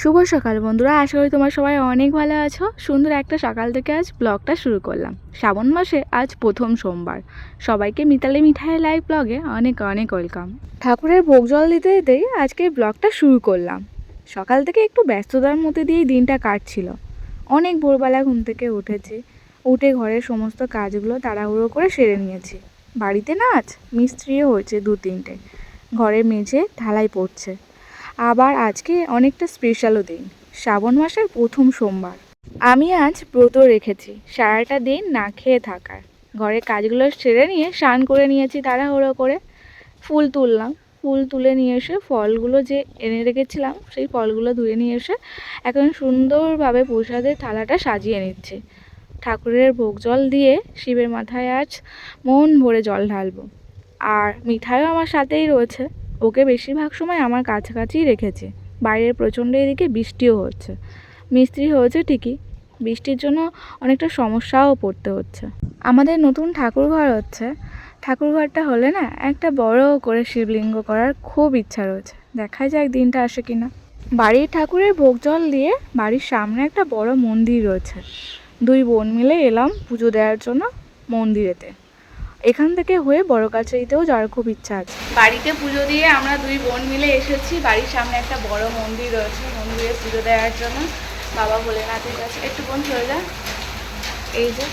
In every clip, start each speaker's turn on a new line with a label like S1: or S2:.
S1: শুভ সকাল বন্ধুরা, আশা করি তোমার সবাই অনেক ভালো আছো। সুন্দর একটা সকাল থেকে আজ ব্লগটা শুরু করলাম। শ্রাবণ মাসে আজ প্রথম সোমবার। সবাইকে মিতালি মিঠাই লাইভ ব্লগে অনেক অনেক ওয়েলকাম। ঠাকুরের ভোগ জল দিতে দিতেই আজকে ব্লগটা শুরু করলাম। সকাল থেকে একটু ব্যস্ততার মধ্যে দিয়েই দিনটা কাটছিল। অনেক ভোরবেলা ঘুম থেকে উঠেছি, উঠে ঘরের সমস্ত কাজগুলো তাড়াহুড়ো করে সেরে নিয়েছি। বাড়িতে না আজ মিস্ত্রিও হয়েছে 2-3টে। ঘরের মেঝে ঢালাই পড়ছে। আবার আজকে অনেকটা স্পেশালও দিন, শ্রাবণ মাসের প্রথম সোমবার। আমি আজ ব্রত রেখেছি সারাটা দিন না খেয়ে থাকার। ঘরের কাজগুলো সেরে নিয়ে স্নান করে নিয়েছি তাড়াহুড়ো করে। ফুল তুললাম, ফুল তুলে নিয়ে এসে ফলগুলো যে এনে রেখেছিলাম সেই ফলগুলো ধুয়ে নিয়ে এসে এখন সুন্দরভাবে প্রসাদের থালাটা সাজিয়ে নিচ্ছি। ঠাকুরের ভোগ জল দিয়ে শিবের মাথায় আজ মন ভরে জল ঢালবো। আর মিঠাইও আমার সাথেই রয়েছে, ওকে বেশিরভাগ সময় আমার কাছাকাছিই রেখেছে। বাইরে প্রচণ্ড এদিকে বৃষ্টিও হচ্ছে। মিস্ত্রি হয়েছে ঠিকই, বৃষ্টির জন্য অনেকটা সমস্যাও পড়তে হচ্ছে। আমাদের নতুন ঠাকুরঘর হচ্ছে। ঠাকুরঘরটা হলে না একটা বড় করে শিবলিঙ্গ করার খুব ইচ্ছা রয়েছে। দেখা যাক দিনটা আসে কিনা। বাড়ির ঠাকুরের ভোগ জল দিয়ে বাড়ির সামনে একটা বড় মন্দির রয়েছে। 2 বোন মিলে এলাম পুজো দেওয়ার জন্য মন্দিরেতে। এখান থেকে হয়ে বড় কাছারিতেও যাওয়ার খুব ইচ্ছা আছে। বাড়িতে পুজো দিয়ে আমরা 2 বোন মিলে এসেছি। বাড়ির সামনে একটা বড় মন্দির রয়েছে, মন্দিরে পুজো দেওয়ার জন্য বাবা ভোলেনাথের কাছে। একটু বোন চলে যায়, এই যে।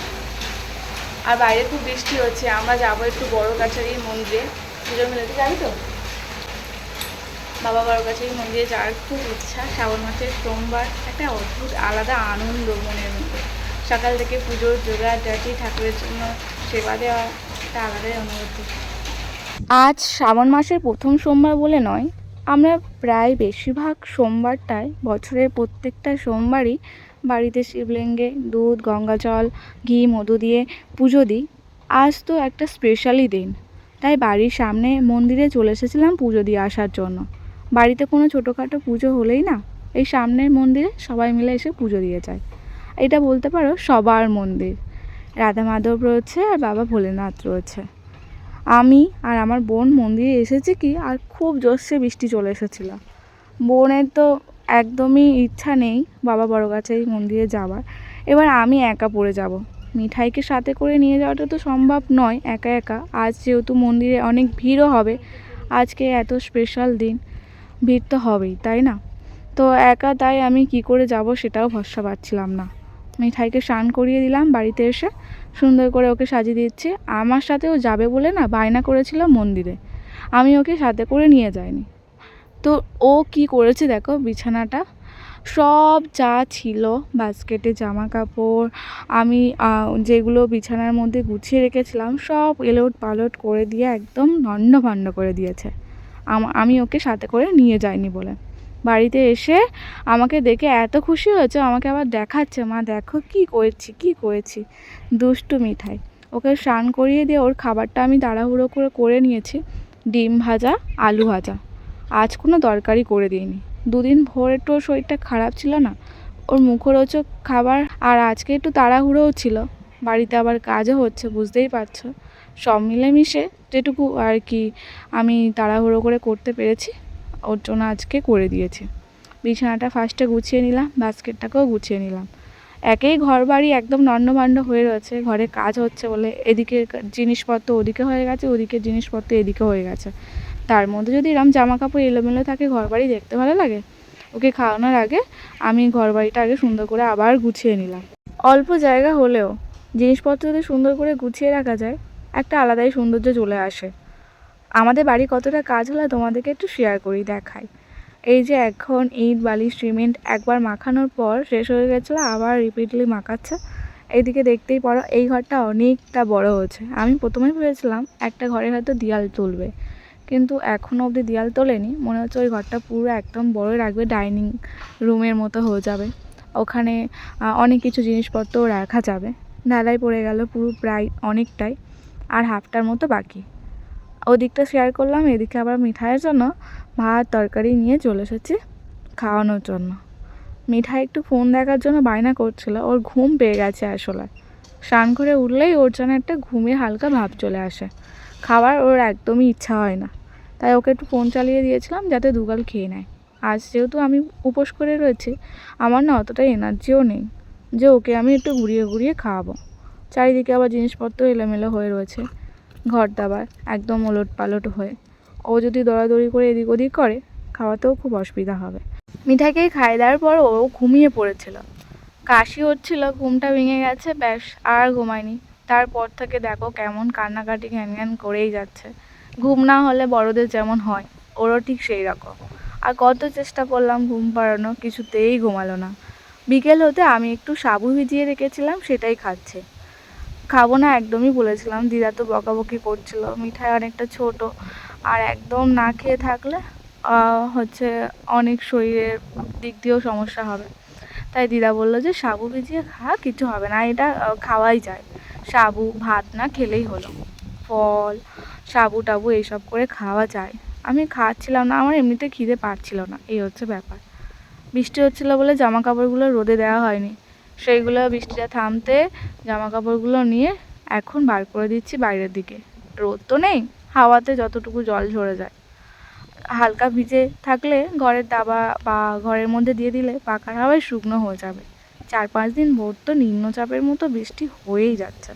S1: আর বাইরে খুব বৃষ্টি হচ্ছে, আমরা যাবো একটু বড় কাছারির মন্দিরে পুজো মিলাতে। যাবি তো? বাবা বড় কাছারির মন্দিরে যাওয়ার খুব ইচ্ছা। শ্রাবণ মাসের সোমবার একটা অদ্ভুত আলাদা আনন্দ মনের মধ্যে। সকাল থেকে পুজোর জোগাড়জাটি, ঠাকুরের জন্য সেবা দেওয়া একটা আলাদাই অনুভূতি। আজ শ্রাবণ মাসের প্রথম সোমবার বলে নয়, আমরা প্রায় বেশিরভাগ সোমবারটায় বছরের প্রত্যেকটা সোমবারই বাড়িতে শিবলিঙ্গে দুধ, গঙ্গা জল, ঘি, মধু দিয়ে পুজো দিই। আজ তো একটা স্পেশালই দিন, তাই বাড়ির সামনে মন্দিরে চলে এসেছিলাম পুজো দিয়ে আসার জন্য। বাড়িতে কোনো ছোটোখাটো পুজো হলেই না এই সামনের মন্দিরে সবাই মিলে এসে পুজো দিয়ে যায়। এটা বলতে পারো সবার মন্দির। রাধা মাধব রয়েছে আর বাবা ভোলেনাথ রয়েছে। আমি আর আমার বোন মন্দিরে এসেছি কি আর খুব জোরসে বৃষ্টি চলে এসেছিল। বোনের তো একদমই ইচ্ছা নেই বাবা বড় কাছারি মন্দিরে যাওয়ার। এবার আমি একা পড়ে যাব। মিঠাইকে সাথে করে নিয়ে যাওয়াটা তো সম্ভব নয় একা একা। আজ যেহেতু মন্দিরে অনেক ভিড়ও হবে, আজকে এত স্পেশাল দিন, ভিড় তো হবেই, তাই না? তো একা, তাই আমি কি করে যাব সেটাও ভরসা পাচ্ছিলাম না। মিঠাইকে স্নান করিয়ে দিলাম, বাড়িতে এসে সুন্দর করে ওকে সাজিয়ে দিচ্ছি। আমার সাথেও যাবে বলে না বায়না করেছিল মন্দিরে, আমি ওকে সাথে করে নিয়ে যাইনি। তো ও কি করেছে দেখো, বিছানাটা সব যা ছিল বাস্কেটে জামা কাপড় আমি যেগুলো বিছানার মধ্যে গুছিয়ে রেখেছিলাম সব এলোট পালট করে দিয়ে একদম লণ্ডভণ্ড করে দিয়েছে। আমি ওকে সাথে করে নিয়ে যাইনি বলে। বাড়িতে এসে আমাকে দেখে এত খুশি হয়েছে, আমাকে আবার দেখাচ্ছে, মা দেখো কী করেছি কী করেছি। দুষ্টু মিঠাই। ওকে স্নান করিয়ে দিয়ে ওর খাবারটা আমি তাড়াহুড়ো করে করে নিয়েছি। ডিম ভাজা, আলু ভাজা। আজ কোনো তরকারি করে দিইনি। 2 দিন ভোর একটু ওর শরীরটা খারাপ ছিল না, ওর মুখরোচক খাবার। আর আজকে একটু তাড়াহুড়োও ছিল, বাড়িতে আবার কাজও হচ্ছে, বুঝতেই পারছো। সব মিলেমিশে যেটুকু আর কি আমি তাড়াহুড়ো করে করতে পেরেছি, ওর জন্য আজকে করে দিয়েছি। বিছানাটা ফার্স্টে গুছিয়ে নিলাম, বাস্কেটটাকেও গুছিয়ে নিলাম। একেই ঘর বাড়ি একদম লণ্ডভণ্ড হয়ে রয়েছে, ঘরে কাজ হচ্ছে বলে এদিকে জিনিসপত্র ওদিকে হয়ে গেছে, ওদিকে জিনিসপত্র এদিকে হয়ে গেছে। তার মধ্যে যদি এরম জামা কাপড় এলোমেলো থাকে, ঘর বাড়ি দেখতে ভালো লাগে? ওকে খাওয়ানোর আগে আমি ঘর বাড়িটা আগে সুন্দর করে আবার গুছিয়ে নিলাম। অল্প জায়গা হলেও জিনিসপত্র যদি সুন্দর করে গুছিয়ে রাখা যায়, একটা আলাদাই সৌন্দর্য চলে আসে। আমাদের বাড়ি কতটা কাজ হলো তোমাদেরকে একটু শেয়ার করি, দেখাই। এই যে এখন ইট বালি সিমেন্ট একবার মাখানোর পর শেষ হয়ে গেছিলো, আবার রিপিটলি মাখাচ্ছে। এইদিকে দেখতেই পারো এই ঘরটা অনেকটা বড় হয়েছে। আমি প্রথমেই ভেবেছিলাম একটা ঘরের হয়তো দেয়াল তুলবে, কিন্তু এখনও অবধি দেয়াল তোলেনি। মনে হচ্ছে ওই ঘরটা পুরো একদম বড় রাখবে, ডাইনিং রুমের মতো হয়ে যাবে। ওখানে অনেক কিছু জিনিসপত্র রাখা যাবে। ঢালাই পড়ে গেল পুরো প্রায় অনেকটাই, আর হাফটার মতো বাকি। ওদিকটা শেয়ার করলাম। এদিকে আবার মিঠাইয়ের জন্য ভাত তরকারি নিয়ে চলে এসেছি খাওয়ানোর জন্য। মিঠাই একটু ফোন দেখার জন্য বায়না করছিল, ওর ঘুম পেয়ে গেছে আসলে। স্নান করে উঠলেই ওর যেন একটা ঘুমের হালকা ভাব চলে আসে, খাবার ওর একদমই ইচ্ছা হয় না। তাই ওকে একটু ফোন চালিয়ে দিয়েছিলাম যাতে দুগাল খেয়ে নেয়। আজ যেহেতু আমি উপোস করে রয়েছি, আমার না অতটা এনার্জিও নেই যে ওকে আমি একটু ঘুরিয়ে ঘুরিয়ে খাওয়াবো। চারিদিকে আবার জিনিসপত্র এলোমেলো হয়ে রয়েছে, ঘর দাবার একদম ওলট পালট হয়ে। ও যদি দৌড়াদৌড়ি করে এদিক ওদিক করে, খাওয়াতেও খুব অসুবিধা হবে। মিঠাইকে খাইয়ে দেওয়ার পর ও ঘুমিয়ে পড়েছিল, কাশি হচ্ছিল, ঘুমটা ভেঙে গেছে, ব্যাস আর ঘুমায়নি। তারপর থেকে দেখো কেমন কান্নাকাটি ঘ্যান ঘ্যান করেই যাচ্ছে। ঘুম না হলে বড়দের যেমন হয়, ওরও ঠিক সেই রকম। আর কত চেষ্টা করলাম ঘুম পাড়ানো, কিছুতেই ঘুমালো না। বিকেল হতে আমি একটু সাবু ভিজিয়ে রেখেছিলাম, সেটাই খাচ্ছে। খাবো না একদমই বলেছিলাম, দিদা তো বকাবকি করছিল, মিঠাই অনেকটা ছোট, আর একদম না খেয়ে থাকলে হচ্ছে অনেক শরীরের দিক দিয়েও সমস্যা হবে। তাই দিদা বললো যে সাবু ভিজিয়ে খা, কিছু হবে না, এটা খাওয়াই যায়। সাবু ভাত না খেলেই হলো, ফল সাবু টাবু এইসব করে খাওয়া যায়। আমি খাচ্ছিলাম না, আমার এমনিতে খিদে পাচ্ছিল না, এই হচ্ছে ব্যাপার। বৃষ্টি হচ্ছিলো বলে জামা কাপড়গুলো রোদে দেওয়া হয়নি, সেইগুলো বৃষ্টিটা থামতে জামা কাপড়গুলো নিয়ে এখন বার করে দিচ্ছি বাইরের দিকে। রোদ তো নেই, হাওয়াতে যতটুকু জল ঝরে যায়। হালকা ভিজে থাকলে ঘরের দাবা বা ঘরের মধ্যে দিয়ে দিলে পাখার হাওয়ায় শুকনো হয়ে যাবে। 4-5 দিন ভোর তো নিম্নচাপের মতো বৃষ্টি হয়েই যাচ্ছে,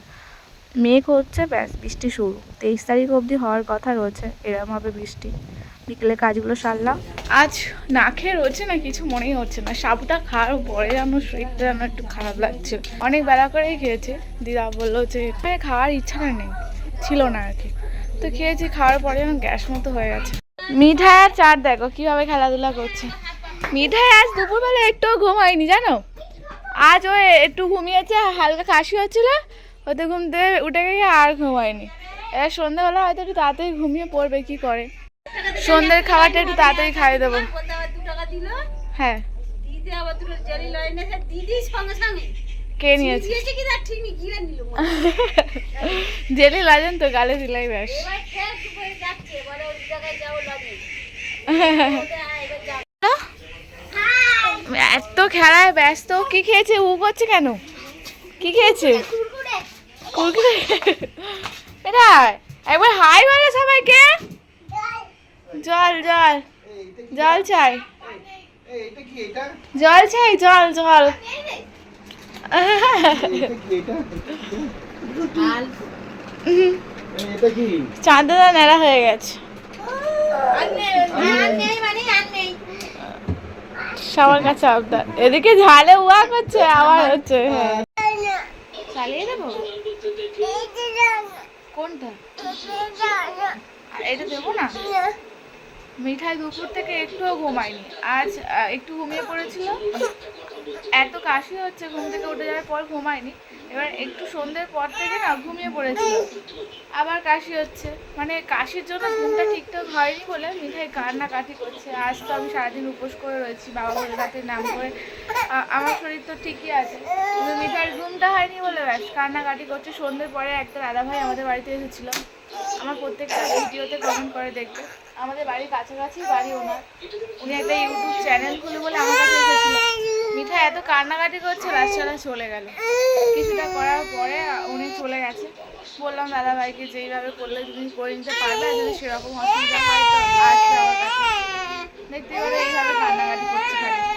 S1: মেঘ হচ্ছে, ব্যাস বৃষ্টি শুরু। 23 তারিখ অবধি হওয়ার কথা রয়েছে, এরম হবে বৃষ্টি। বিকেলে কাজগুলো সারলাম। আজ না খেয়ে রয়েছে না, কিছু মনেই হচ্ছে না। সাবুটা খাওয়ার পরে যেন শরীরটা যেন একটু খারাপ লাগছে। অনেক বেলা করেই খেয়েছে, দিদা বললো যে খাওয়ার ইচ্ছাটা নেই, ছিল না আর কি। তো খেয়েছি, খাওয়ার পরে যেন গ্যাস মতো হয়ে গেছে। মিঠাই আর চার দেখো কিভাবে খেলাধুলা করছে। মিঠাই আজ দুপুরবেলা একটুও ঘুমায়নি জানো, আজ ও একটু ঘুমিয়েছে, হালকা কাশি হচ্ছিল, ওতে ঘুম থেকে উঠে গিয়ে আর ঘুমায়নি। এবার সন্ধ্যাবেলা হয়তো একটু তাড়াতাড়ি ঘুমিয়ে পড়বে, কি করে। সন্ধ্যের খাবারটা একটু তাড়াতাড়ি খাইয়ে দেবো। হ্যাঁ, কে নিয়েছে জেলি লাজেন তো গালে দিলাই ব্যাস। এত খেলায় ব্যস্ত, কি খেয়েছে ও করছে কেন, কি খেয়েছে? কুরকুরে। এটা একবার হাই বলে সবাইকে। জল জল জল চাই, জল চাই, জল জল। চাঁদা নেড়া হয়ে গেছে, সবার কাছে আবদার। এদিকে ঝালে উয়া করছে, আবার হচ্ছে। হ্যাঁ, চালিয়ে দেবো। কোনটা? এটা দেবো না। মিঠাই দুপুর থেকে একটুও ঘুমায়নি, আজ একটু ঘুমিয়ে পড়েছিল, এত কাশি হচ্ছে, ঘুম থেকে উঠে যাওয়ার পর ঘুমায়নি। এবার একটু সন্ধ্যের পর থেকে না ঘুমিয়ে পড়েছিল, আবার কাশি হচ্ছে। মানে কাশির জন্য ঘুমটা ঠিকঠাক হয়নি বলে মিঠাই কান্নাকাটি করছে। আজ তো আমি সারাদিন উপোস করে রয়েছি বাবা ভোলেনাথের নাম করে, আমার শরীর তো ঠিকই আছে, কিন্তু মিঠাইয়ের ঘুমটা হয়নি বলে ব্যাস কান্নাকাটি করছে। সন্ধ্যের পরে একটা দাদাভাই আমাদের বাড়িতে এসেছিলো, আমার প্রত্যেকটা ভিডিওতে কমেন্ট করে দেখবে। আমাদের বাড়ির কাছাকাছি বাড়ি ওনার, উনি একটা ইউটিউব চ্যানেল খুলে বলে আমার কাছে এসেছিলো। মিঠাই এত কান্নাকাটি করছে, রাস্তাটা চলে গেল। কিছুটা করার পরে উনি চলে গেছে। বললাম দাদাভাইকে যে এইভাবে করলে তুমি করে নিতে পারবে, আর যদি সেরকম অসুবিধা হয় তো আসবে আমার কাছে। দেখতে পারে এইভাবে কান্নাকাটি করছে খালি।